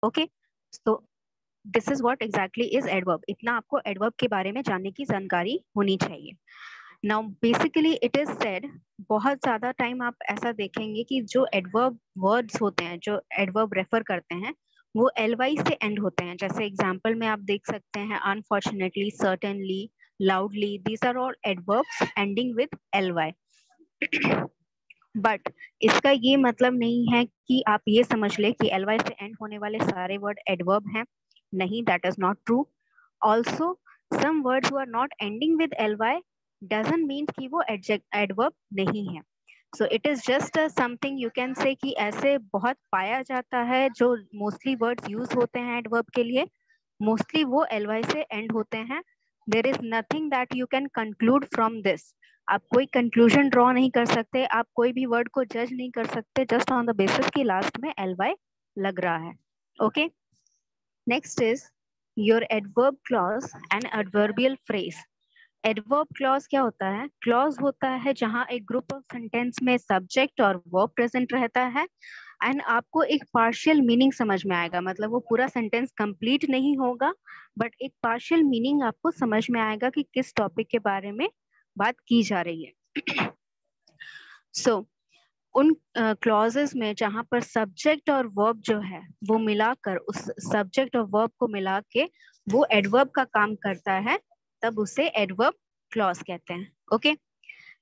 Okay, तो this is what exactly is adverb. इतना आपको एडवर्ब के बारे में जानने की जानकारी होनी चाहिए। Now basically it is said, बहुत ज्यादा टाइम आप ऐसा देखेंगे कि जो एडवर्ब वर्ड्स होते हैं, जो एडवर्ब रेफर करते हैं, वो ly से एंड होते हैं। जैसे एग्जांपल में आप देख सकते हैं unfortunately, certainly, loudly, these are all adverbs ending with ly। But इसका ये मतलब नहीं है कि आप ये समझ ले कि ly से एंड होने वाले सारे वर्ड एडवर्ब हैं। नहीं, that is not true. Also some words who are not ending with ly doesn't mean कि वो एडवर्ब नहीं है। So it is just something you can say कि ऐसे बहुत पाया जाता है जो मोस्टली वर्ड्स यूज होते हैं एडवर्ब के लिए, मोस्टली वो ly से एंड होते हैं। There is nothing that you can conclude from this. आप कोई कंक्लूजन ड्रॉ नहीं कर सकते, आप कोई भी वर्ड को जज नहीं कर सकते जस्ट ऑन द बेसिस कि लास्ट में ly लग रहा है। Okay, next is your adverb clause and adverbial phrase. Adverb clause क्या होता है? क्लॉज होता है जहां एक ग्रुप ऑफ सेंटेंस में सब्जेक्ट और वर्ब प्रेजेंट रहता है एंड आपको एक पार्शियल मीनिंग समझ में आएगा। मतलब वो पूरा सेंटेंस कंप्लीट नहीं होगा बट एक पार्शियल मीनिंग आपको समझ में आएगा कि किस टॉपिक के बारे में बात की जा रही है। सो उन क्लॉजेस में जहां पर सब्जेक्ट और वर्ब जो है वो मिलाकर, उस सब्जेक्ट और वर्ब को मिला के वो एडवर्ब का काम करता है, तब उसे एडवर्ब क्लॉज कहते हैं। Okay,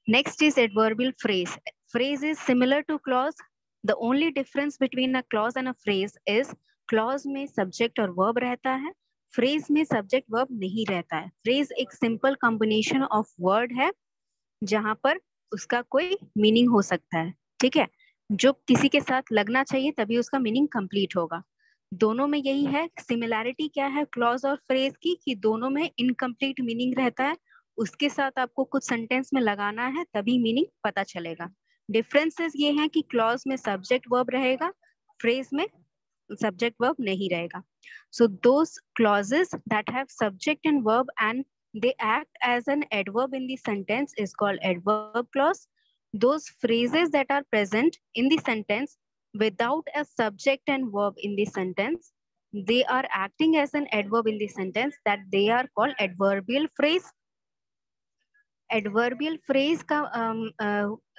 next is adverbial phrase. Phrase is similar two clause. The only difference between a clause and a phrase is clause में सब्जेक्ट और वर्ब रहता है, फ्रेज में सब्जेक्ट वर्ब नहीं रहता है। फ्रेज एक सिंपल कॉम्बिनेशन ऑफ वर्ड है जहां पर उसका कोई मीनिंग हो सकता है, ठीक है, जो किसी के साथ लगना चाहिए तभी उसका मीनिंग कंप्लीट होगा। दोनों में यही है सिमिलैरिटी क्या है क्लॉज और फ्रेज की, कि दोनों में इनकम्प्लीट मीनिंग रहता है, उसके साथ आपको कुछ सेंटेंस में लगाना है तभी मीनिंग पता चलेगा। डिफरेंसेस ये हैं कि क्लॉज में सब्जेक्ट वर्ब रहेगा, फ्रेज में सब्जेक्ट वर्ब नहीं रहेगा। So those clauses that have subject and verb and they act as an adverb in the sentence is called adverb clause. Those phrases that are present in the sentence without a subject and verb in the sentence, they are acting as an adverb in the sentence, that they are called adverbial phrase. Adverbial phrase का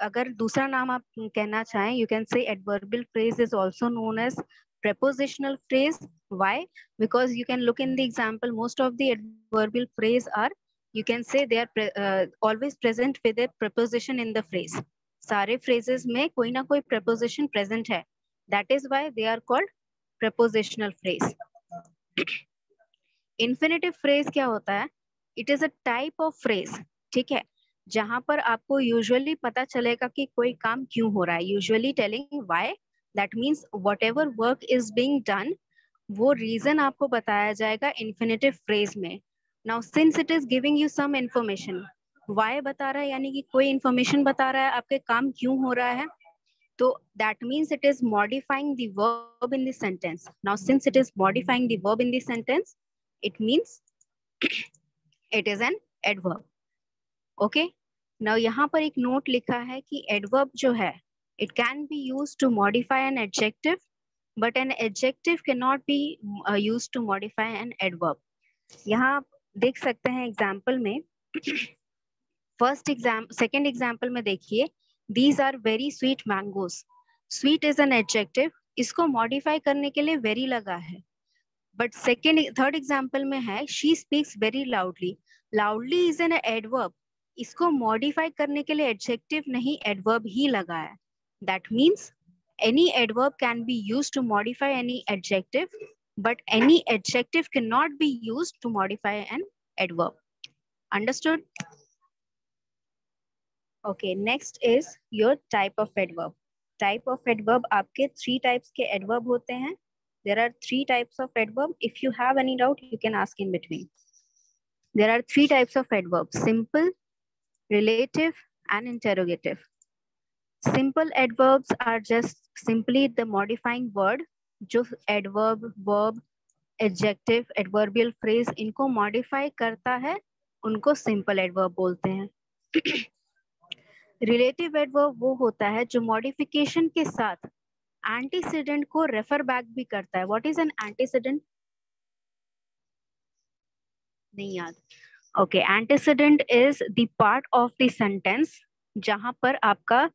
अगर दूसरा नाम आप कहना चाहें, you can say adverbial phrase is also known as prepositional phrase. Why? Because you can look in the example, most of the adverbial phrase are, you can say they are always present with a preposition in the phrase. सारे phrases में कोई ना कोई preposition present है, that is why they are called prepositional phrase. infinitive phrase क्या होता है? It is a type of phrase, ठीक है, जहां पर आपको यूजुअली पता चलेगा कि कोई काम क्यों हो रहा है, usually telling why, that means whatever work is being done, वो रीजन आपको बताया जाएगा इन्फिनेटिव फ्रेज में। Now since it is giving you some information, why बता रहा है यानी कि कोई इंफॉर्मेशन बता रहा है आपके काम क्यों हो रहा है, तो that means it is modifying the verb in the sentence. Now since it is modifying the verb in the sentence, it means it is an adverb. Okay, now यहाँ पर एक नोट लिखा है कि एडवर्ब जो है it can be used to modify an adjective but an adjective can not be used to modify an adverb. यहाँ आप देख सकते हैं एग्जाम्पल में, सेकेंड एग्जाम्पल में देखिए, these are very sweet mangoes. Sweet is an adjective, इसको modify करने के लिए वेरी लगा है। बट थर्ड एग्जाम्पल में है she speaks very loudly. Loudly is an adverb, इसको मॉडिफाई करने के लिए एडजेक्टिव नहीं एडवर्ब ही लगा है। That means any adverb can be used to modify any adjective, but any adjective cannot be used to modify an adverb. Understood? Okay, next is your type of adverb. Type of adverb, आपके 3 types के adverb होते हैं. There are 3 types of adverb. If you have any doubt, you can ask in between. There are 3 types of adverb: simple, relative, and interrogative. Simple adverbs are just simply the modifying word. जो adverb, verb, adjective, adverbial phrase इनको modify करता है, उनको simple adverb बोलते हैं. Relative adverb वो होता है जो modification के साथ एंटीसीडेंट को रेफर बैक भी करता है. What is an antecedent? नहीं याद. Okay, antecedent is the part of the sentence जहां पर आपका,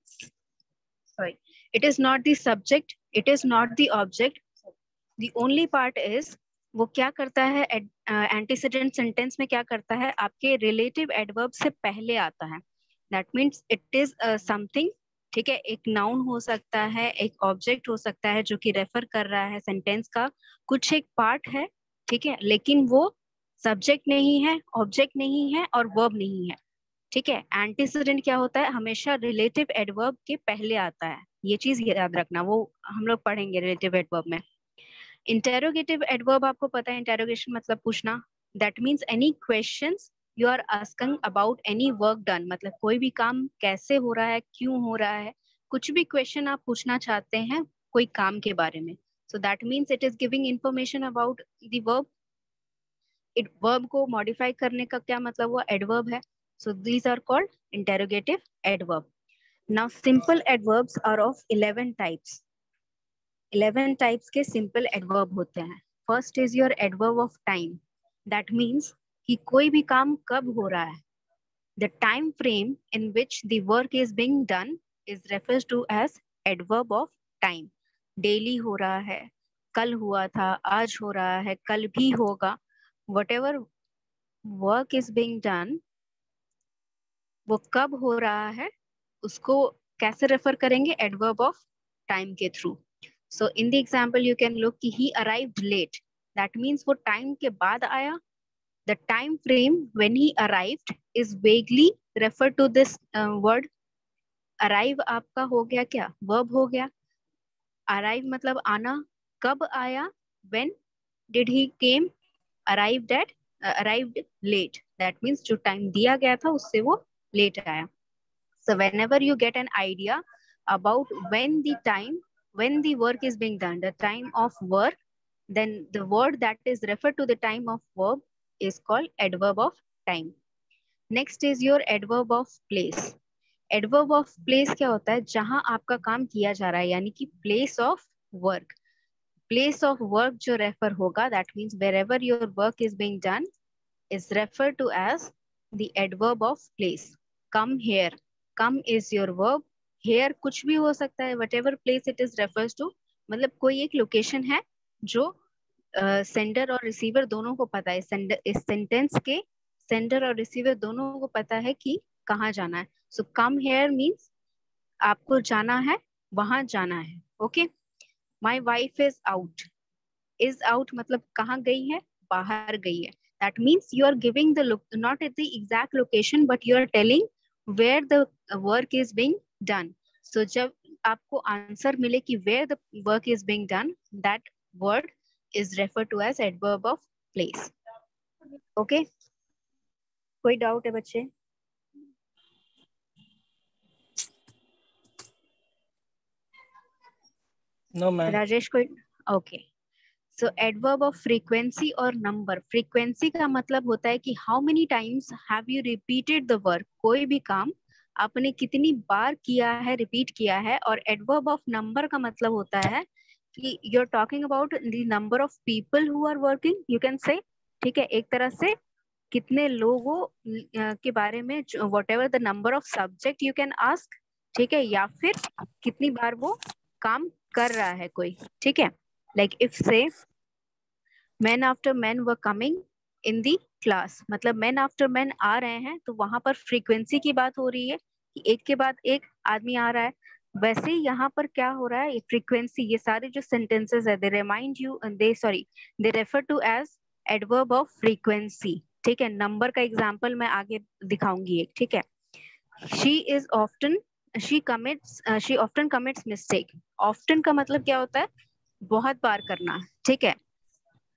sorry, it is not the subject, it is not the object, the only part is, वो क्या करता है एंटीसीडेंट सेंटेंस में क्या करता है, आपके रिलेटिव एडवर्ब से पहले आता है. That means it is something, ठीक है, एक नाउन हो सकता है, एक ऑब्जेक्ट हो सकता है जो कि रेफर कर रहा है सेंटेंस का कुछ एक पार्ट है, ठीक है, लेकिन वो सब्जेक्ट नहीं है, ऑब्जेक्ट नहीं है और वर्ब नहीं है. ठीक है, एंटीसीडेंट क्या होता है, हमेशा रिलेटिव एडवर्ब के पहले आता है. ये चीज याद रखना, वो हम लोग पढ़ेंगे रिलेटिव एडवर्ब में. इंटेरोगेटिव एडवर्ब आपको पता है, इंटेरोगेशन मतलब पूछना. That means any questions you are asking about any work done, मतलब कोई भी काम कैसे हो रहा है, क्यों हो रहा है, कुछ भी क्वेश्चन आप पूछना चाहते हैं कोई काम के बारे में. So that means it is giving information about the verb. It verb को मॉडिफाई करने का क्या मतलब हुआ, एडवर्ब है. So these are called interrogative adverb. Now simple adverbs are of 11 types. 11 types के सिंपल एडवर्ब होते हैं. First is your adverb of time. That means कि कोई भी काम कब हो रहा है. The time frame in which the work is being done is refers to as adverb of time. Daily हो रहा है, कल हुआ था, आज हो रहा है, कल भी होगा. whatever work is being done, वो कब हो रहा है उसको कैसे रेफर करेंगे, एडवर्ब ऑफ टाइम के through. So in the example you can look कि he arrived late. That means वो टाइम के बाद आया. The time frame when he arrived is vaguely refer to this word. Arrive आपका हो गया क्या, वर्ब हो गया. अराइव मतलब आना. कब आया, when did he came, arrived at, arrived late. That means जो टाइम दिया गया था उससे वो लेट आया. So whenever you get an idea about when the work is being done, the time of work, then the word that is referred to the time of verb is called adverb of time. Next is your adverb of place. Adverb of place क्या होता है, जहां आपका काम किया जा रहा है, यानी कि place of work. Place of work जो रेफर होगा, that means wherever your work is being done is referred to as the adverb of place. Come here. Come is your verb. Here कुछ भी हो सकता है, whatever place it is refers to. मतलब कोई एक लोकेशन है जो सेंडर और रिसीवर दोनों को पता है. इस सेंटेंस के सेंडर और रिसीवर दोनों को पता है कि कहाँ जाना है. सो कम हेयर मीन्स आपको जाना है, वहां जाना है. Okay. My wife is out. Is out मतलब कहाँ गई है, बाहर गई है. That means you are giving the look, not at the exact location, but you are telling where the work is being done. So जब आपको आंसर मिले कि where the work is being done, that word is referred to as adverb of place. Okay? कोई doubt है बच्चे? No ma'am. Rajesh कोई? Okay. So adverb of frequency और number. Frequency का मतलब होता है कि how many times have you repeated the work. कोई भी काम आपने कितनी बार किया है, रिपीट किया है. और adverb of number का मतलब होता है कि you're talking about the number of people who are working, you can say. ठीक है, एक तरह से कितने लोगों के बारे में, whatever the number of subject you can ask. ठीक है, या फिर कितनी बार वो काम कर रहा है कोई. ठीक है, like if say men after men were coming in the class, मतलब men after men आ रहे हैं, तो वहां पर फ्रीक्वेंसी की बात हो रही है कि एक के बाद एक आदमी आ रहा है. वैसे ही यहाँ पर क्या हो रहा है, ये फ्रीक्वेंसी, ये सारे जो सेंटेंसेस है, they remind you, they refer to as adverb of frequency. ठीक है, नंबर का एग्जाम्पल मैं आगे दिखाऊंगी एक. ठीक है, she often commits mistake. often का मतलब क्या होता है, बहुत बार करना. ठीक है,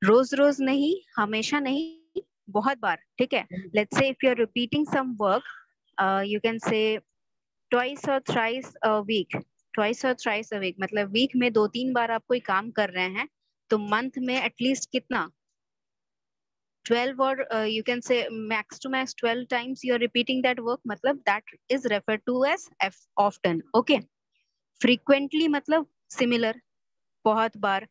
रोज रोज नहीं, हमेशा नहीं, बहुत बार. ठीक है, let's say if you are repeating some work, you can say twice और थ्राइस अ वीक. ट्वाइस और थ्राइस अ वीक मतलब वीक में 2-3 बार आप कोई काम कर रहे हैं, तो मंथ में एटलीस्ट कितना, 12 और you can say max to max 12 times you are repeating that work, मतलब that is referred to as often. Okay. frequently मतलब सिमिलर बहुत बार,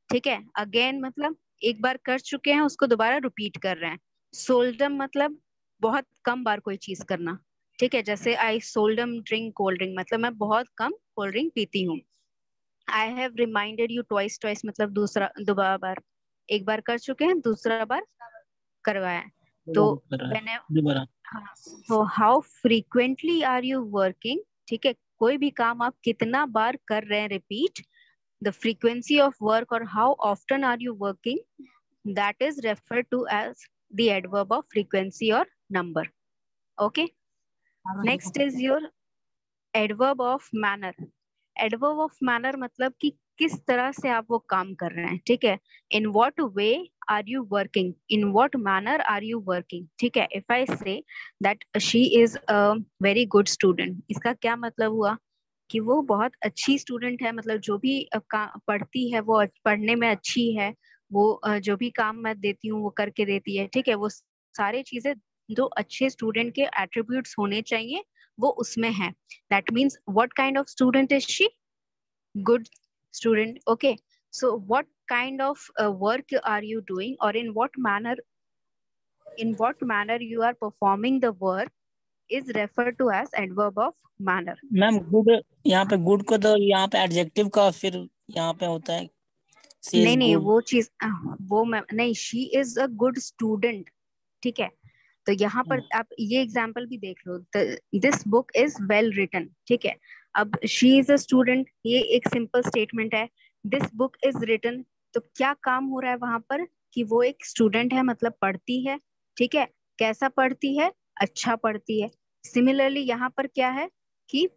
ठीक है। अगेन मतलब एक बार कर चुके हैं उसको दोबारा रिपीट कर रहे हैं। सोल्डम मतलब बहुत कम बार कोई चीज करना, ठीक है। जैसे आई सोल्डम ड्रिंक कोल्ड ड्रिंक, मतलब मैं बहुत कम कोल्ड ड्रिंक पीती हूँ। I have reminded you twice, twice मतलब दूसरा दोबारा बार, एक बार कर चुके हैं दूसरा बार करवाया है। तो दोबारा कर रहा है, मैंने, दोबारा। हाँ, तो how frequently are you working, ठीक है। कोई भी काम आप कितना बार कर रहे हैं repeat, the frequency of work और how often are you working, that is referred to as the adverb of frequency or number. Okay, next is your adverb of manner. adverb of manner मतलब कि किस तरह से आप वो काम कर रहे हैं, ठीक है। in what way are you working, in what manner are you working, ठीक है। if I say that she is a very good student, इसका क्या मतलब हुआ कि वो बहुत अच्छी स्टूडेंट है, मतलब जो भी पढ़ती है वो पढ़ने में अच्छी है, वो जो भी काम मैं देती हूँ वो करके देती है, ठीक है। वो सारी चीजें जो अच्छे स्टूडेंट के एट्रीब्यूट्स होने चाहिए वो उसमें है। That means what kind of student is she, good student. Okay, so what kind of work are you doing, or in what manner you are performing the work is referred to as adverb of manner. Ma'am good, यहाँ पे good को तो यहाँ पे adjective का फिर यहाँ पे होता है, सी इज नहीं नहीं, गुड। वो चीज वो मैं नहीं, she is a good student, ठीक है। तो यहाँ पर आप ये एग्जाम्पल भी देख लो, this book is well written, ठीक है। अब शी इज अ स्टूडेंट, ये एक सिंपल स्टेटमेंट है। दिस बुक इज रिटन, तो क्या काम हो रहा है वहां पर कि वो एक स्टूडेंट है, मतलब पढ़ती है, ठीक है। कैसा पढ़ती है, अच्छा पढ़ती है। सिमिलरली यहाँ पर क्या है कि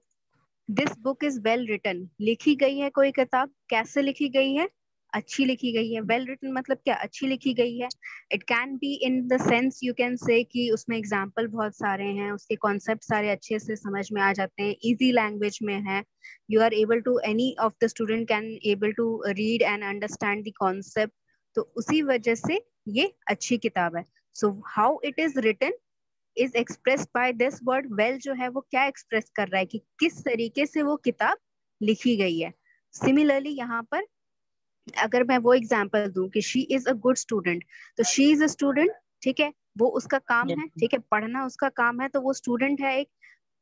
this book is well written, लिखी गई है कोई किताब, कैसे लिखी गई है, अच्छी लिखी गई है। वेल रिटन मतलब क्या, अच्छी लिखी गई है। It can be in the sense you can say कि उसमें एग्जाम्पल बहुत सारे हैं, उसके कॉन्सेप्ट सारे अच्छे से समझ में आ जाते हैं, इजी लैंग्वेज में है। You are able to, any of the student can able to read and understand the concept. तो उसी वजह से ये अच्छी किताब है। So how it is written is expressed by this word well, जो है वो क्या एक्सप्रेस कर रहा है कि किस तरीके से वो किताब लिखी गई है। सिमिलरली यहाँ पर अगर मैं वो एग्जांपल दूं कि she is a good student, तो शी इज अ स्टूडेंट, ठीक है, वो उसका काम है, ठीक है, पढ़ना उसका काम है, तो वो स्टूडेंट है एक।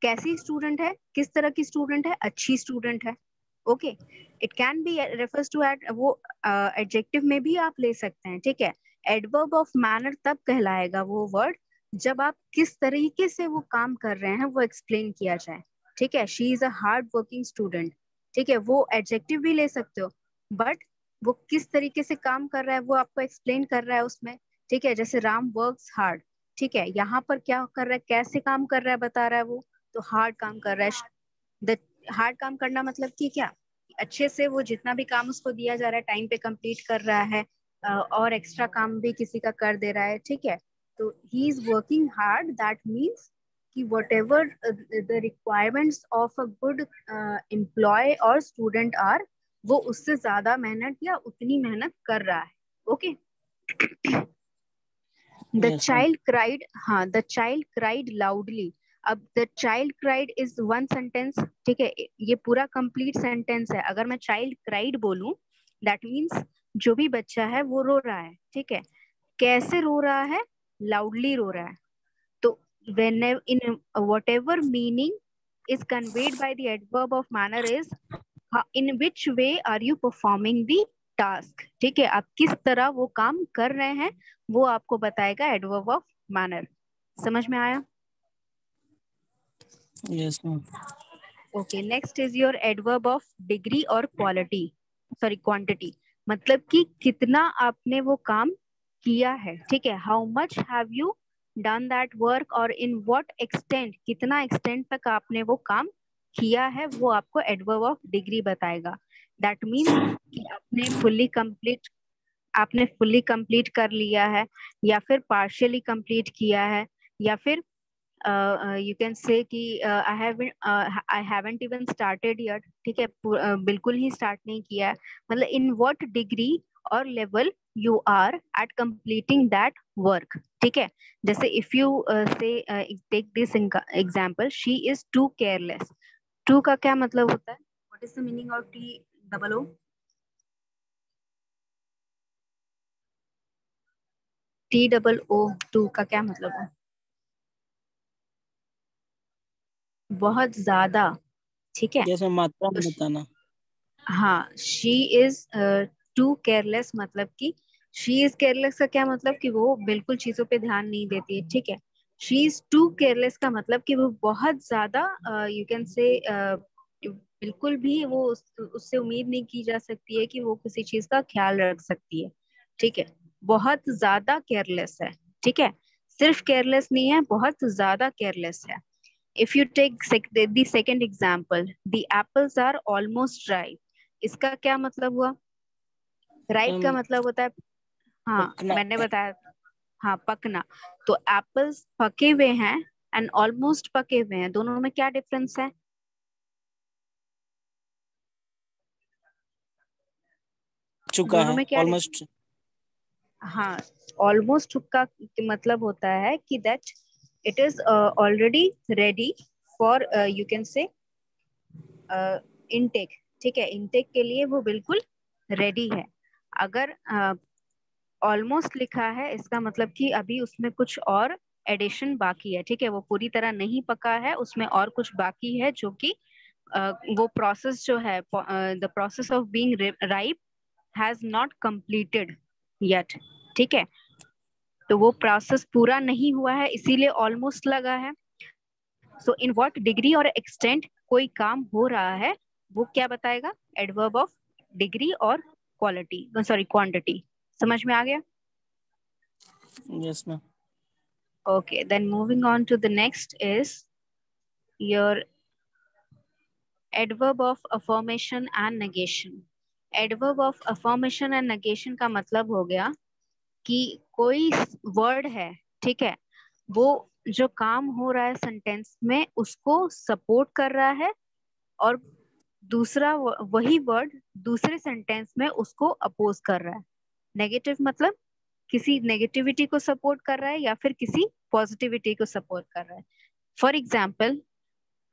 कैसी स्टूडेंट है, किस तरह की स्टूडेंट है, अच्छी स्टूडेंट है। Okay, it can be refers to at वो एडजेक्टिव में भी आप ले सकते हैं, ठीक है। एडवर्ब ऑफ मैनर तब कहलाएगा वो वर्ड जब आप किस तरीके से वो काम कर रहे हैं वो एक्सप्लेन किया जाए, ठीक है। She is a hard working student, ठीक है, वो एडजेक्टिव भी ले सकते हो, बट वो किस तरीके से काम कर रहा है वो आपको एक्सप्लेन कर रहा है उसमें, ठीक है। जैसे राम वर्क्स हार्ड, ठीक है, यहाँ पर क्या कर रहा है, कैसे काम कर रहा है बता रहा है वो, तो हार्ड काम कर रहा है। द हार्ड काम करना मतलब कि क्या, अच्छे से वो जितना भी काम उसको दिया जा रहा है टाइम पे कंप्लीट कर रहा है, और एक्स्ट्रा काम भी किसी का कर दे रहा है, ठीक है। तो he is working hard, that means कि whatever the requirements of a good employee और student are, वो उससे ज्यादा मेहनत या उतनी मेहनत कर रहा है। Okay, the yes ma'am. Child cried, हाँ, द चाइल्ड क्राइड लाउडली। अब the child cried is one sentence, ठीक है, ये पूरा कंप्लीट सेंटेंस है। अगर मैं चाइल्ड क्राइड बोलूं, दैट मीन्स जो भी बच्चा है वो रो रहा है, ठीक है। कैसे रो रहा है, लाउडली रो रहा है। तो when in whatever meaning is conveyed by the adverb of manner is in which way are you performing the task, ठीक है, आप किस तरह वो काम कर रहे हैं वो आपको बताएगा एडवर्ब ऑफ मैनर। समझ में आया? Yes ma'am. Okay, next is your adverb of degree और क्वालिटी, सॉरी क्वांटिटी, मतलब कि कितना आपने वो काम किया है, ठीक है। How much have you done that work, और इन व्हाट एक्सटेंट, कितना एक्सटेंट तक आपने वो काम किया है, वो आपको एडवर्ब ऑफ डिग्री बताएगा। दैट मीन्स कि आपने फुल्ली कंप्लीट कर लिया है, या फिर पार्शियली कंप्लीट किया है, या फिर यू कैन से कि I haven't even started yet, ठीक है, बिल्कुल ही स्टार्ट नहीं किया है। मतलब इन व्हाट डिग्री और level you are at completing that work, ठीक है। जैसे if you say take this example, she is too careless. Too का क्या मतलब होता है, what is the meaning of T double O, T-O-O-2 का क्या मतलब है? बहुत ज्यादा, ठीक है। जैसे मात्रा में तो बताना। हाँ, शी इज टू केयरलेस, मतलब कि शी इज केयरलेस का क्या मतलब कि वो बिल्कुल चीजों पे ध्यान नहीं देती है, ठीक है। शी इज टू केयरलेस का मतलब कि वो बहुत ज्यादा, यू कैन से, बिल्कुल भी वो उससे उम्मीद नहीं की जा सकती है कि वो किसी चीज का ख्याल रख सकती है, ठीक है। बहुत ज्यादा केयरलेस है, ठीक है। सिर्फ केयरलेस नहीं है, बहुत ज्यादा केयरलेस है। If you take the second example, the apples are almost ripe. इसका क्या मतलब हुआ? राइप का अम, मतलब होता है, हाँ पकना। मैंने बताया, हाँ पकना। तो एप्पल्स पके हुए हैं एंड ऑलमोस्ट पके हुए हैं, दोनों में क्या डिफरेंस है? चुका दोनों है में क्या ऑलमोस्ट। हाँ, ऑलमोस्ट का मतलब होता है कि that it is already ready for, you can से, इनटेक, ठीक है। इनटेक के लिए वो बिल्कुल रेडी है। अगर ऑलमोस्ट लिखा है, इसका मतलब कि अभी उसमें कुछ और एडिशन बाकी है, ठीक है। वो पूरी तरह नहीं पका है, उसमें और कुछ बाकी है, जो कि वो प्रोसेस जो है, the process of being ripe has not completed yet, ठीक है। तो वो प्रोसेस पूरा नहीं हुआ है, इसीलिए ऑलमोस्ट लगा है। सो इन व्हाट डिग्री और एक्सटेंट कोई काम हो रहा है, वो क्या बताएगा? एडवर्ब ऑफ डिग्री और क्वालिटी, सॉरी क्वांटिटी। समझ में आ गया? Yes ma'am. Okay, then moving on to the next is your adverb of affirmation and negation. Adverb of affirmation and negation का मतलब हो गया कि कोई वर्ड है, ठीक है, वो जो काम हो रहा है सेंटेंस में उसको सपोर्ट कर रहा है, और दूसरा वही वर्ड दूसरे सेंटेंस में उसको अपोज कर रहा है। नेगेटिव मतलब किसी नेगेटिविटी को सपोर्ट कर रहा है या फिर किसी पॉजिटिविटी को सपोर्ट कर रहा है। For example,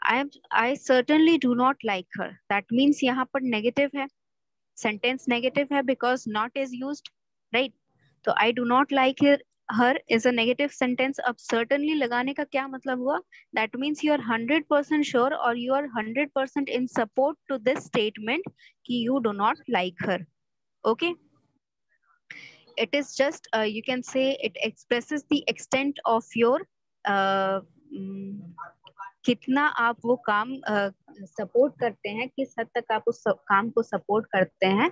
I certainly do not like her. That means यहाँ पर negative है, sentence negative है because not is used, right? तो I do not like her is a negative sentence. अब certainly लगाने का क्या मतलब हुआ? That means you are 100% sure or you are 100% in support to this statement कि you do not like her. Okay? It is just, you can say it expresses the extent of your uh, कितना आप वो काम support करते हैं, किस हद तक आप उस काम को सपोर्ट करते हैं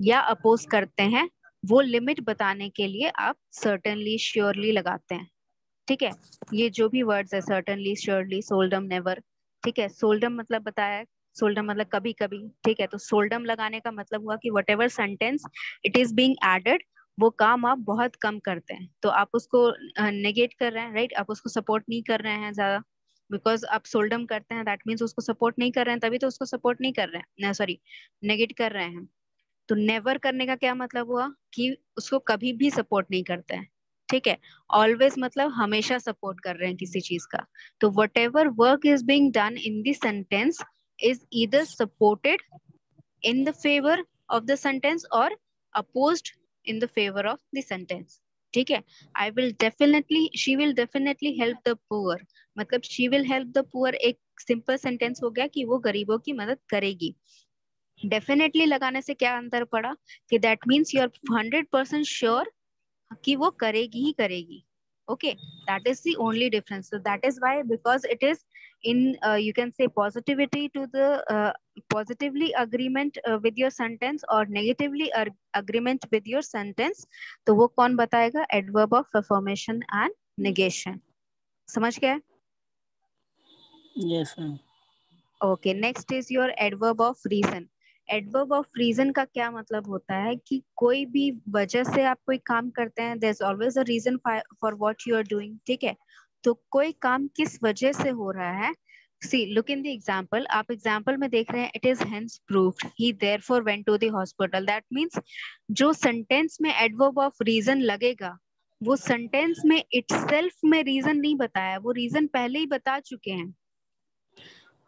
या अपोज करते हैं, वो लिमिट बताने के लिए आप सर्टेनली श्योरली लगाते हैं, ठीक है। ये जो भी वर्ड्स है, सर्टेनली, श्योरली, सोल्डम, नेवर, ठीक है। सोल्डम मतलब बताया है, सोल्डम मतलब कभी कभी, ठीक है। तो सोल्डम लगाने का मतलब हुआ कि whatever sentence it is being added, वो काम आप बहुत कम करते हैं, तो आप उसको नेगेट कर रहे हैं, राइट। आप उसको सपोर्ट नहीं कर रहे हैं ज्यादा, बिकॉज आप सोल्डम करते हैं, दैट मीन्स उसको सपोर्ट नहीं कर रहे हैं, तभी तो उसको सपोर्ट नहीं कर रहे हैं, सॉरी नेगेट कर रहे हैं। तो नेवर करने का क्या मतलब हुआ कि उसको कभी भी सपोर्ट नहीं करते हैं, ठीक है। ऑलवेज मतलब हमेशा सपोर्ट कर रहे हैं किसी चीज का। तो what ever work is being done in this sentence is either supported in the favor of the sentence or opposed in the favor of the sentence, ठीक है। I will definitely, she will definitely help the poor, मतलब she will help the poor एक simple sentence हो गया कि वो गरीबों की मदद करेगी। डेफिनेटली लगाने से क्या अंतर पड़ा कि that means you are 100% sure कि वो करेगी ही करेगी, okay। That is the only difference, so that is why, because it is in, you can say positivity to the, positively agreement with your sentence or negatively agreement with your sentence, तो वो कौन बताएगा? adverb of affirmation and negation। समझ गया? Yes ma'am. Okay, next is your adverb of reason. Adverb of reason का क्या मतलब होता है कि कोई भी वजह से आप कोई काम करते हैं, there is always a reason for what you are doing, ठीक है। तो कोई काम किस वजह से हो रहा है, see look in the example, आप एग्जाम्पल में देख रहे हैं it is hence proved he therefore went to the hospital. That means जो सेंटेंस में एडवर्ब ऑफ रीजन लगेगा, वो सेंटेंस में इटसेल्फ में रीजन नहीं बताया, वो रीजन पहले ही बता चुके हैं।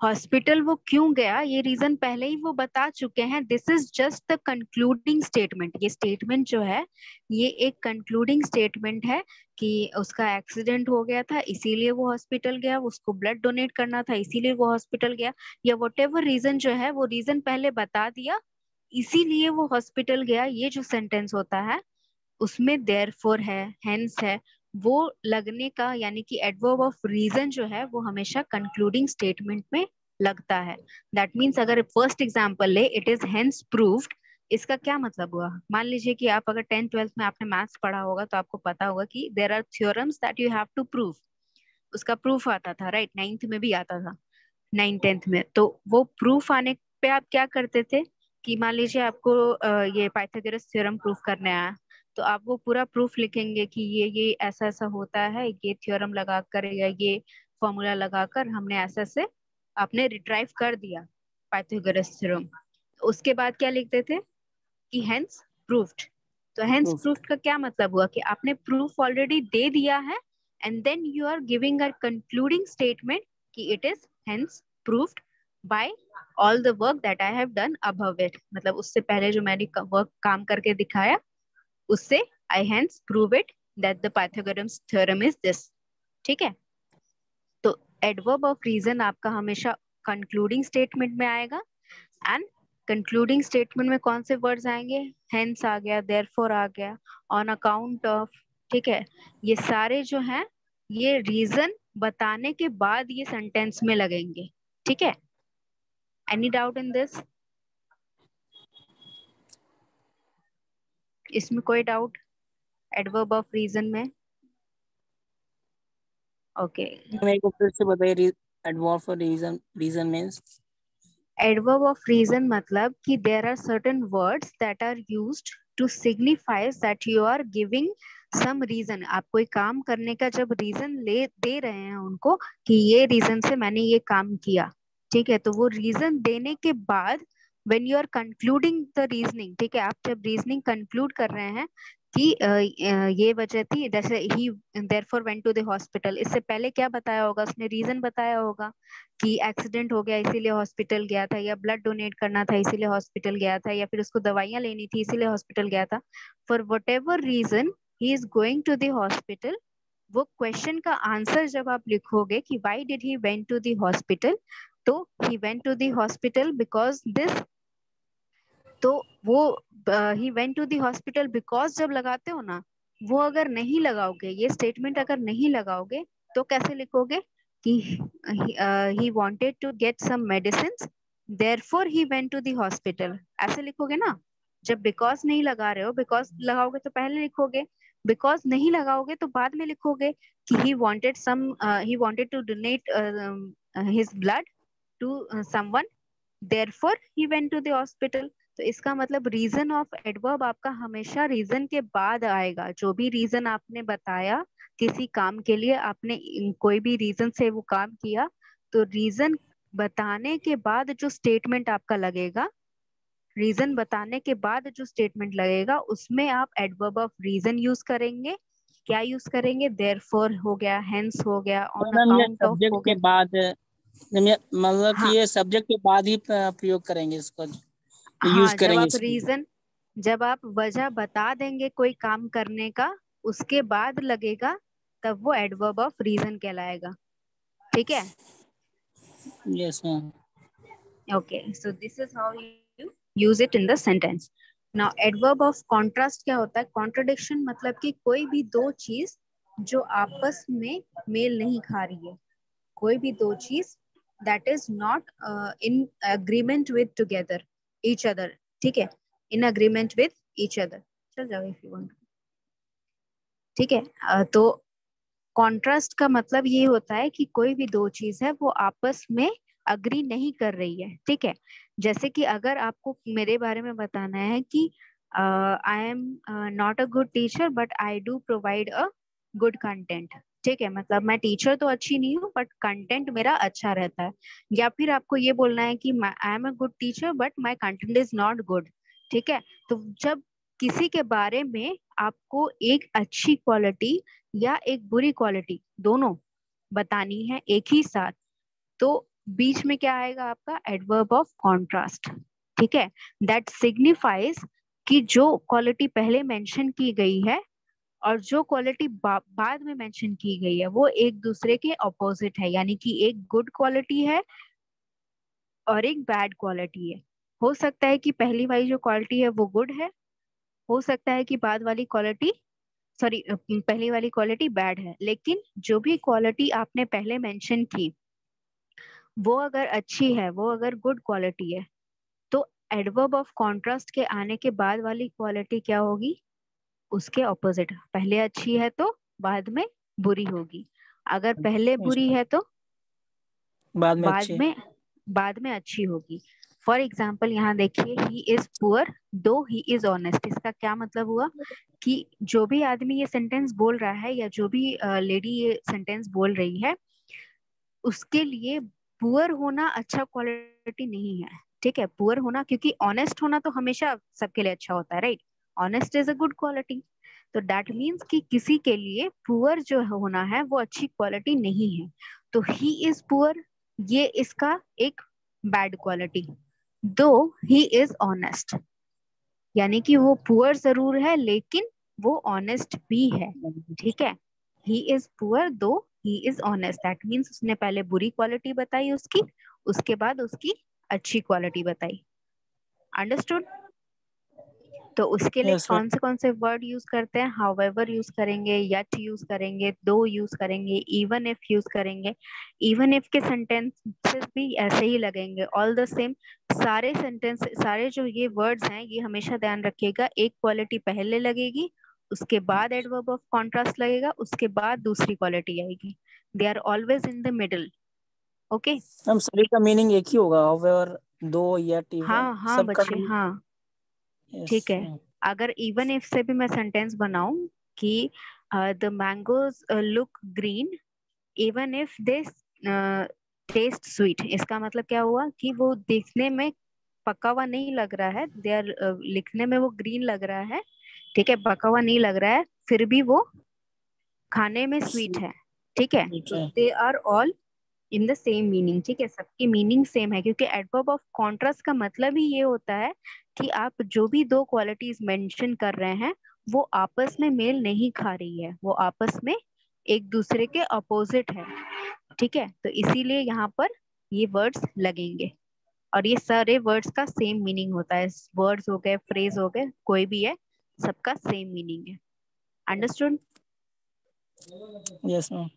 हॉस्पिटल वो क्यों गया ये रीजन पहले ही वो बता चुके हैं. This is just the concluding statement. ये स्टेटमेंट जो है ये एक कंक्लूडिंग स्टेटमेंट है कि उसका एक्सीडेंट हो गया था इसीलिए वो हॉस्पिटल गया, उसको ब्लड डोनेट करना था इसीलिए वो हॉस्पिटल गया, या वॉटेवर रीजन जो है वो रीजन पहले बता दिया इसीलिए वो हॉस्पिटल गया. ये जो सेंटेंस होता है उसमें देयरफॉर है, हेंस है, वो लगने का, यानी कि एडवर्ब ऑफ रीजन जो है वो हमेशा कंक्लूडिंग स्टेटमेंट में लगता है. दैट मीन्स अगर फर्स्ट एग्जांपल ले, इट इज हेंस प्रूव्ड, इसका क्या मतलब हुआ? मान लीजिए कि आप अगर 10th 12th में आपने मैथ्स पढ़ा होगा तो आपको पता होगा कि there are theorems that you have to prove. उसका प्रूफ आता था, राइट? 9th में भी आता था, 9th 10th में. तो वो प्रूफ आने पे आप क्या करते थे कि मान लीजिए आपको ये पाइथागोरस थ्योरम प्रूफ करने आया, तो आप वो पूरा प्रूफ लिखेंगे कि ये ऐसा ऐसा होता है, ये थ्योरम लगाकर या ये फॉर्मूला लगाकर हमने ऐसा से आपने रिट्राइव कर दिया पाइथागोरस थ्योरम. उसके बाद क्या लिखते थे कि हेंस प्रूव्ड. तो हेंस Proof. प्रूव्ड का क्या मतलब हुआ कि आपने प्रूफ ऑलरेडी दे दिया है and then you are giving a concluding statement कि it is hence proved by all the work that I have done above it. मतलब उससे पहले जो मैंने वर्क काम करके दिखाया उससे I hence prove it that the Pythagoras theorem is this. ठीक है. तो एडवर्ब ऑफ रीजन आपका हमेशा कंक्लूडिंग स्टेटमेंट में आएगा. एंड कंक्लूडिंग स्टेटमेंट में कौन से वर्ड्स आएंगे? हेंस आ गया, देयरफॉर आ गया, ऑन अकाउंट ऑफ. ठीक है. ये सारे जो हैं ये रीजन बताने के बाद ये सेंटेंस में लगेंगे. ठीक है. Any doubt in this? इसमें कोई डाउट एडवर्ब ऑफ रीजन में? ओके. मेरे को फिर से बताइए, adverb for reason, reason means? Adverb of reason मतलब कि there are certain words that are used to signify that you are giving some reason. आप कोई काम करने का जब रीजन ले दे रहे हैं उनको कि ये रीजन से मैंने ये काम किया, ठीक है, तो वो रीजन देने के बाद when you are concluding the reasoning, ठीक है, आप जब रीजनिंग कंक्लूड कर रहे हैं कि ये वजह थी, जैसे ही therefore went to the hospital, इससे पहले क्या बताया होगा? उसने रीजन बताया होगा कि एक्सीडेंट हो गया इसीलिए हॉस्पिटल गया था, या ब्लड डोनेट करना था इसीलिए हॉस्पिटल गया था, या फिर उसको दवाइयां लेनी थी इसीलिए हॉस्पिटल गया था. For whatever reason he is going to the hospital, वो क्वेश्चन का आंसर जब आप लिखोगे कि why did he went to the hospital, तो he went to the hospital because this. तो वो he went to the hospital because जब लगाते हो ना, वो अगर नहीं लगाओगे, ये स्टेटमेंट अगर नहीं लगाओगे तो कैसे लिखोगे कि he wanted to get some medicines therefore he went to the hospital, ऐसे लिखोगे ना. जब बिकॉज नहीं लगा रहे हो, बिकॉज लगाओगे तो पहले लिखोगे, बिकॉज नहीं लगाओगे तो बाद में लिखोगे कि he wanted to donate his blood to someone therefore he went to the hospital. तो इसका मतलब रीजन ऑफ एडवर्ब आपका हमेशा रीजन के बाद आएगा. जो भी रीजन आपने बताया किसी काम के लिए, आपने कोई भी रीजन से वो काम किया, तो रीजन बताने के बाद जो स्टेटमेंट आपका लगेगा, रीजन बताने के बाद जो स्टेटमेंट लगेगा उसमें आप एडवर्ब ऑफ रीजन यूज करेंगे. क्या यूज करेंगे? देयरफॉर हो गया, हेंस हो गया, ऑन मैम ये अकाउंट ऑफ सब्जेक्ट हो के गया. बाद, मतलब कि हाँ. ये सब्जेक्ट के बाद ही प्रयोग करेंगे इसको, यूज हाँ, जब करेंगे आप इसको? रीजन, जब आप वजह बता देंगे कोई काम करने का, उसके बाद लगेगा, तब वो एडवर्ब ऑफ रीजन कहलाएगा. ठीक है. Yes ma'am. Okay, so this is how you use it in the sentence. Now adverb of contrast क्या होता है? कॉन्ट्रडिक्शन मतलब कि कोई भी दो चीज जो आपस में मेल नहीं खा रही है, कोई भी दो चीज that is not in agreement with together each other. ठीक है, in agreement with each other. चल जाओ इफ यू वांट. ठीक है. तो कॉन्ट्रास्ट का मतलब ये होता है कि कोई भी दो चीज है वो आपस में अग्री नहीं कर रही है. ठीक है. जैसे कि अगर आपको मेरे बारे में बताना है कि I am not a good teacher but I do provide a good content. ठीक है, मतलब मैं टीचर तो अच्छी नहीं हूँ बट कंटेंट मेरा अच्छा रहता है. या फिर आपको ये बोलना है कि I am a good teacher but my content is not good. ठीक है. तो जब किसी के बारे में आपको एक अच्छी क्वालिटी या एक बुरी क्वालिटी दोनों बतानी है एक ही साथ, तो बीच में क्या आएगा आपका? एडवर्ब ऑफ कॉन्ट्रास्ट, ठीक है। दैट सिग्निफाइज कि जो क्वालिटी पहले मेंशन की गई है और जो क्वालिटी बाद में मेंशन की गई है वो एक दूसरे के ऑपोजिट है, यानी कि एक गुड क्वालिटी है और एक बैड क्वालिटी है। हो सकता है कि पहली वाली जो क्वालिटी है वो गुड है, हो सकता है कि बाद वाली क्वालिटी, सॉरी, पहली वाली क्वालिटी बैड है। लेकिन जो भी क्वालिटी आपने पहले मेंशन की वो अगर अच्छी है, वो अगर गुड क्वालिटी है, तो एडवर्ब ऑफ कॉन्ट्रास्ट के आने के बाद वाली क्वालिटी क्या होगी? उसके ऑपोजिट। पहले अच्छी है तो बाद में बुरी होगी, अगर पहले बुरी है तो बाद में बाद अच्छे। में बाद में अच्छी होगी। फॉर एग्जाम्पल यहाँ देखिए, ही इज पुअर दो ही इज ऑनेस्ट। इसका क्या मतलब हुआ कि जो भी आदमी ये सेंटेंस बोल रहा है या जो भी लेडी ये सेंटेंस बोल रही है, उसके लिए पुअर होना अच्छा क्वालिटी नहीं है, ठीक है। पुअर होना, क्योंकि ऑनेस्ट होना तो हमेशा सबके लिए अच्छा होता है, right. Honest is a good quality. तो दैट मीन्स कि किसी के लिए पुअर जो होना है वो अच्छी क्वालिटी नहीं है। तो ही इज पुअर, ये इसका एक बैड क्वालिटी। दो ही इज ऑनेस्ट, यानी कि वो पुअर जरूर है लेकिन वो ऑनेस्ट भी है, ठीक है। ही इज पुअर दो he is honest, that means उसने पहले बुरी क्वालिटी बताई उसकी, उसके बाद उसकी अच्छी क्वालिटी बताई। अंडरस्टूड? तो उसके लिए यस मैम। कौन से वर्ड यूज करते हैं? हाउएवर यूज करेंगे, यट यूज करेंगे, दो यूज करेंगे, इवन इफ यूज करेंगे। इवन इफ के सेंटेंसेस भी ऐसे ही लगेंगे, ऑल द सेम। सारे सेंटेंस, सारे जो ये वर्ड्स हैं, ये हमेशा ध्यान रखिएगा, एक क्वालिटी पहले लगेगी, उसके बाद एडवर्ब ऑफ कॉन्ट्रास्ट लगेगा, उसके बाद दूसरी क्वालिटी आएगी। They are always in the middle. Okay. हम सभी का मीनिंग एक ही होगा, हाउएवर, दो, येट, इवन, हाँ हाँ सबका बच्चे, मीनिंग। हाँ, यस ठीक है। मैम। अगर इवन इफ से भी मैं सेंटेंस बनाऊं कि the mangoes look green even if they test sweet, इसका मतलब क्या हुआ कि वो देखने में पका हुआ नहीं लग रहा है, दे आर, लिखने में वो ग्रीन लग रहा है, ठीक है, पका हुआ नहीं लग रहा है, फिर भी वो खाने में स्वीट है, ठीक है। ठीक तो है। They are all in the same meaning, ठीक है, सबकी मीनिंग सेम है, क्योंकि एडवर्ब ऑफ कॉन्ट्रास्ट का मतलब ही ये होता है कि आप जो भी दो क्वालिटीज मेंशन कर रहे हैं वो आपस में मेल नहीं खा रही है, वो आपस में एक दूसरे के अपोजिट है, ठीक है। तो इसीलिए यहाँ पर ये वर्ड्स लगेंगे, और ये सारे वर्ड्स का सेम मीनिंग होता है। वर्ड्स हो गए, फ्रेज हो गए, कोई भी है, सबका सेम मीनिंग है। Understood? Yes ma'am.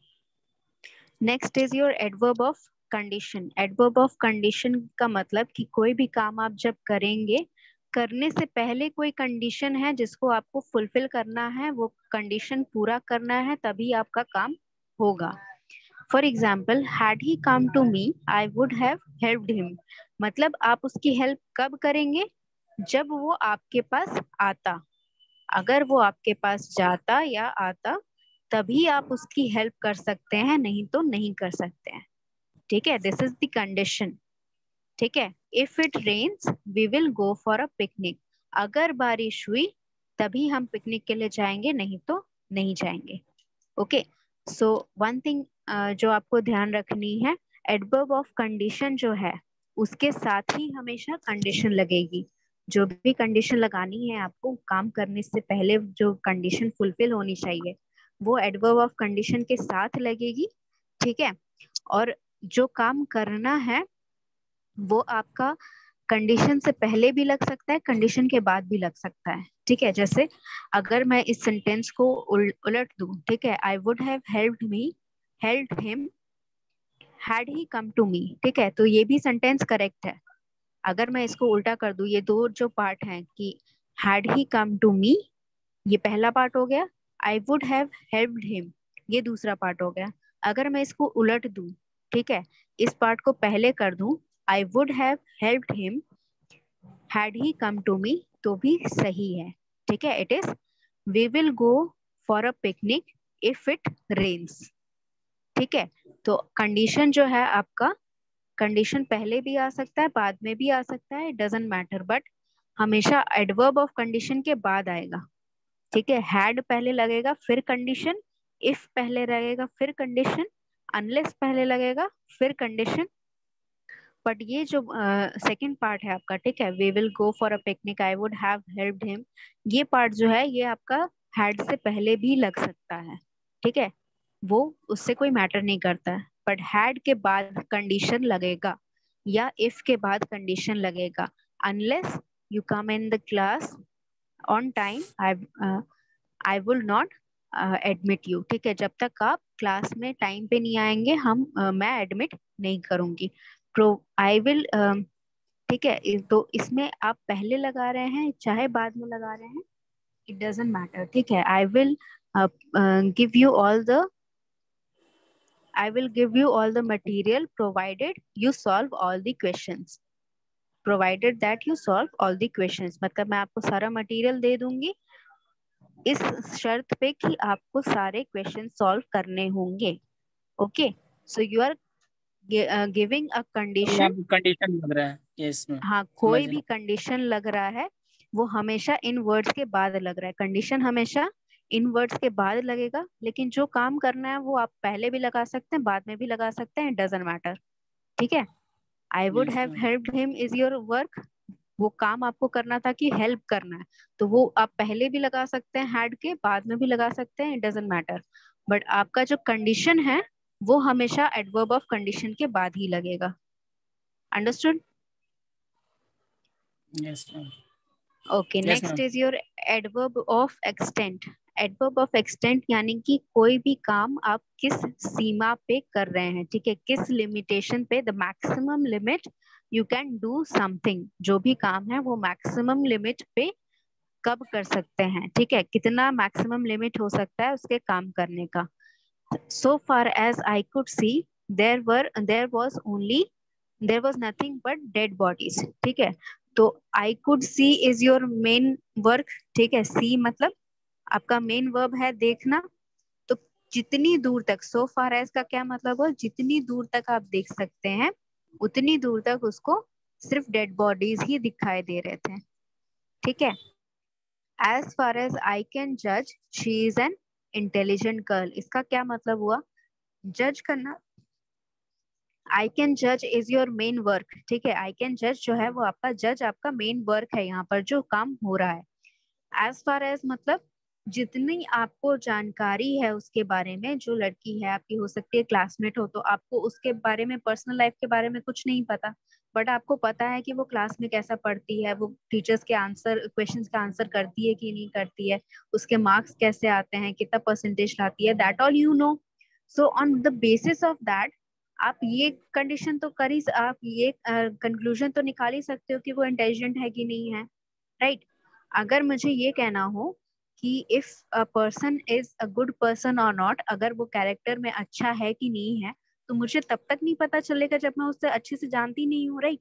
Next is your adverb of condition. Adverb of condition का मतलब कि कोई भी काम आप जब करेंगे, करने से पहले कोई कंडीशन है जिसको आपको फुलफिल करना है, वो कंडीशन पूरा करना है, तभी आपका काम होगा। For example, had he come to me I would have helped him. मतलब आप उसकी हेल्प कब करेंगे? जब वो आपके पास आता। अगर वो आपके पास जाता या आता तभी आप उसकी हेल्प कर सकते हैं, नहीं तो नहीं कर सकते हैं, ठीक है। दिस इज द कंडीशन, ठीक है। If it rains we will go for a picnic. अगर बारिश हुई तभी हम पिकनिक के लिए जाएंगे, नहीं तो नहीं जाएंगे। ओके। सो वन थिंग जो आपको ध्यान रखनी है, एडवर्ब ऑफ कंडीशन जो है उसके साथ ही हमेशा कंडीशन लगेगी। जो भी कंडीशन लगानी है आपको काम करने से पहले, जो कंडीशन फुलफिल होनी चाहिए वो एडवर्ब ऑफ कंडीशन के साथ लगेगी, ठीक है। और जो काम करना है वो आपका कंडीशन से पहले भी लग सकता है, कंडीशन के बाद भी लग सकता है, ठीक है। जैसे अगर मैं इस सेंटेंस को उलट दूं, ठीक है, I would have helped me helped him had he come to me, ठीक है, तो ये भी सेंटेंस करेक्ट है। अगर मैं इसको उल्टा कर दूं, ये दो जो पार्ट हैं कि हैड ही कम टू मी, ये पहला पार्ट हो गया, आई वुड हैव हेल्प्ड हिम ये दूसरा पार्ट हो गया। अगर मैं इसको उलट दूं, ठीक है, इस पार्ट को पहले कर दूं, I would have helped him had he come to me, तो भी सही है, ठीक है। It is we will go for a picnic if it rains, ठीक है। तो कंडीशन जो है आपका, कंडीशन पहले भी आ सकता है, बाद में भी आ सकता है, डजेंट मैटर, बट हमेशा एडवर्ब ऑफ कंडीशन के बाद आएगा, ठीक है। हैड पहले लगेगा फिर कंडीशन, इफ पहले लगेगा फिर कंडीशन, अनलेस पहले लगेगा फिर कंडीशन, बट ये जो सेकंड पार्ट है आपका, ठीक है, we will go for a picnic, I would have helped him, ये पार्ट जो है ये आपका हैड से पहले भी लग सकता है, ठीक है, वो उससे कोई मैटर नहीं करता है। बट हैड के बाद कंडीशन लगेगा या इफ के बाद कंडीशन लगेगा, unless you come in the class on time, I will not admit you, ठीक है, जब तक आप क्लास में टाइम पे नहीं आएंगे मैं एडमिट नहीं करूंगी। प्रो आई विल, ठीक है, तो इसमें आप पहले लगा रहे हैं चाहे बाद में लगा रहे हैं, इट डजेंट मैटर, ठीक है। Give you all the I will give you all the material provided you solve all the questions, provided that you solve all the questions, मतलब मैं आपको सारा मटेरियल दे दूंगी इस शर्त पे कि आपको सारे क्वेश्चन सॉल्व करने होंगे। Okay, so you are giving a condition. Condition लग रहा है ये इसमें, हाँ, समझ कोई रहे भी कंडीशन लग रहा है वो हमेशा इन वर्ड्स के बाद लग रहा है, कंडीशन हमेशा इन वर्ड्स के बाद लगेगा, लेकिन जो काम करना है वो आप पहले भी लगा सकते हैं बाद में भी लगा सकते हैं, इट डजेंट मैटर, ठीक है। I would yes have ma'am. Helped him is your work, वो काम आपको करना था कि हेल्प करना है, तो वो आप पहले भी लगा सकते हैं हैड के, बाद में भी लगा सकते हैं, इट डजेंट मैटर। बट आपका जो कंडीशन है वो हमेशा एडवर्ब ऑफ कंडीशन के बाद ही लगेगा। Understood? Yes ma'am. Okay, yes next ma'am. Is your adverb of extent. Adverb of extent यानी कि कोई भी काम आप किस सीमा पे कर रहे हैं, ठीक है, किस लिमिटेशन पे, the maximum limit you can do something, जो भी काम है वो मैक्सिमम लिमिट पे कब कर सकते हैं, ठीक है, कितना मैक्सिमम लिमिट हो सकता है उसके काम करने का। so far as I could see, there was only there was nothing but dead bodies, ठीक है। तो I could see is your main work, ठीक है, see मतलब आपका मेन वर्ब है देखना, तो जितनी दूर तक, so far as का क्या मतलब है, जितनी दूर तक आप देख सकते हैं उतनी दूर तक उसको सिर्फ डेड बॉडीज ही दिखाई दे रहे थे, ठीक है। as far as I can judge she is an intelligent girl, इसका क्या मतलब हुआ, जज करना। आई कैन जज इज योर मेन वर्क, ठीक है, आई कैन जज जो है वो आपका जज आपका मेन वर्क है, यहाँ पर जो काम हो रहा है। एज फार एज मतलब जितनी आपको जानकारी है उसके बारे में, जो लड़की है आपकी हो सकती है क्लासमेट हो, तो आपको उसके बारे में पर्सनल लाइफ के बारे में कुछ नहीं पता, बट आपको पता है कि वो क्लास में कैसा पढ़ती है, वो टीचर्स के आंसर क्वेश्चंस का आंसर करती है कि नहीं करती है, उसके मार्क्स कैसे आते हैं, कितना परसेंटेज लाती है, that all you know. So on the basis of that आप ये कंडीशन तो कर ही, आप ये कंक्लूजन तो निकाल ही सकते हो कि वो इंटेलिजेंट है कि नहीं है, राइट। अगर मुझे ये कहना हो कि if a person is a good person और नॉट, अगर वो कैरेक्टर में अच्छा है कि नहीं है, तो मुझे तब तक नहीं पता चलेगा जब मैं उससे अच्छे से जानती नहीं हूँ, राइट।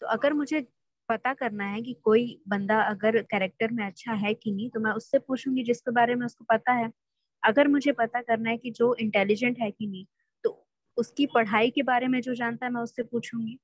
तो अगर मुझे पता करना है कि कोई बंदा अगर कैरेक्टर में अच्छा है कि नहीं, तो मैं उससे पूछूंगी जिसके बारे में उसको पता है। अगर मुझे पता करना है कि जो इंटेलिजेंट है कि नहीं, तो उसकी पढ़ाई के बारे में जो जानता है मैं उससे पूछूंगी।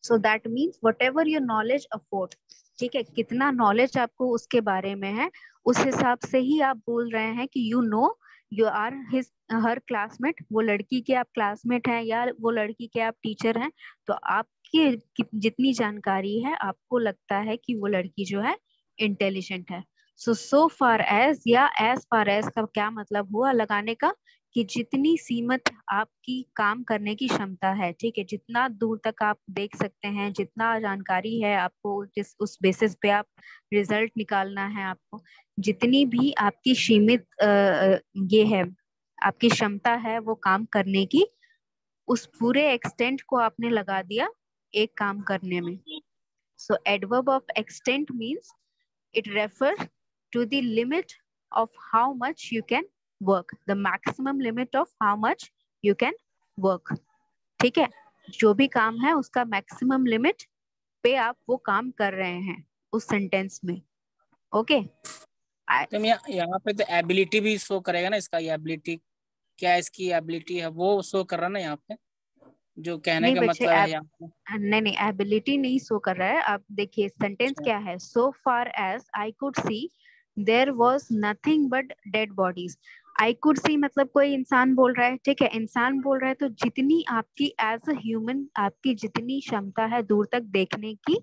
सो that means what ever your knowledge afford, ठीक है, कितना नॉलेज आपको उसके बारे में है, उस हिसाब से ही आप बोल रहे हैं कि you know you are his her classmate, वो लड़की के आप क्लासमेट हैं या वो लड़की के आप टीचर हैं, तो आपकी जितनी जानकारी है आपको लगता है कि वो लड़की जो है इंटेलिजेंट है। सो फार एज या एज फार एज का क्या मतलब हुआ लगाने का, कि जितनी सीमित आपकी काम करने की क्षमता है, ठीक है, जितना दूर तक आप देख सकते हैं, जितना जानकारी है आपको, जिस उस बेसिस पे आप रिजल्ट निकालना है आपको, जितनी भी आपकी सीमित ये है, आपकी क्षमता है वो काम करने की, उस पूरे एक्सटेंट को आपने लगा दिया एक काम करने में। So adverb of extent means it refers to the limit of how much you can work, the maximum limit of how much you can work, ठीक है, जो भी काम है उसका मैक्सिमम लिमिट पे आप वो काम कर रहे हैं उस सेंटेंस में। ओके, तो यहाँ पे तो एबिलिटी भी शो करेगा ना इसका, ये एबिलिटी क्या इसकी एबिलिटी है वो शो कर रहा है ना यहाँ पे, जो कहने नहीं का बच्चे, मतलब है यहाँ पे। नहीं नहीं, एबिलिटी नहीं शो कर रहा है। आप देखिए सेंटेंस अच्छा। क्या है, so far as I could see there was nothing but dead bodies. I could see मतलब कोई इंसान बोल रहा है, ठीक है, इंसान बोल रहा है, तो जितनी आपकी एज अ ह्यूमन आपकी जितनी क्षमता है दूर तक देखने की,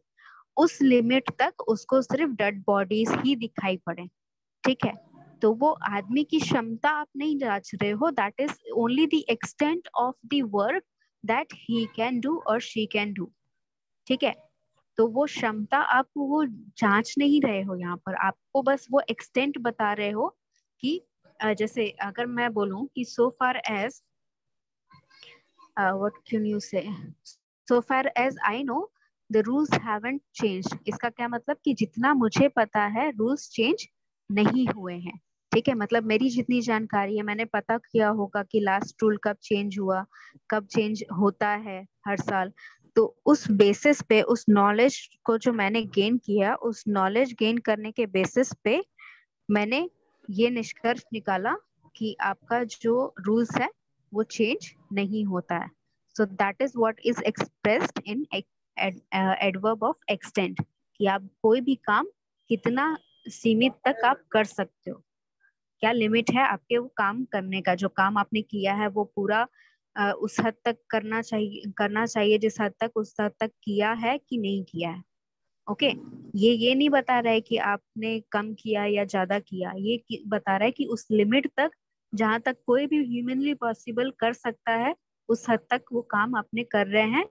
उस लिमिट तक उसको सिर्फ डेड बॉडीज ही दिखाई पड़े, ठीक है। तो वो आदमी की क्षमता आप नहीं जांच रहे हो, that is only the extent of the work that he can do और शी कैन डू, ठीक है। तो वो क्षमता आप वो जांच नहीं रहे हो यहाँ पर, आपको बस वो एक्सटेंट बता रहे हो कि जैसे अगर मैं बोलूं कि so far as what can you say, so far as I know the rules haven't changed, इसका क्या मतलब कि जितना मुझे पता है रूल्स चेंज नहीं हुए हैं, ठीक है। मतलब मेरी जितनी जानकारी है, मैंने पता किया होगा कि लास्ट रूल कब चेंज हुआ, कब चेंज होता है हर साल। तो उस बेसिस पे, उस नॉलेज को जो मैंने गेन किया, उस नॉलेज गेन करने के बेसिस पे मैंने ये निष्कर्ष निकाला कि आपका जो रूल्स है वो चेंज नहीं होता है। So that is what is expressed in adverb of extend, कि आप कोई भी काम कितना सीमित तक आप कर सकते हो, क्या लिमिट है आपके वो काम करने का, जो काम आपने किया है वो पूरा उस हद तक करना चाहिए जिस हद तक, उस हद तक किया है कि नहीं किया है, ओके। ये नहीं बता रहा है कि आपने कम किया या ज्यादा किया, ये बता रहा है कि उस लिमिट तक जहां तक कोई भी ह्यूमनली पॉसिबल कर सकता है, उस हद तक वो काम आपने कर रहे हैं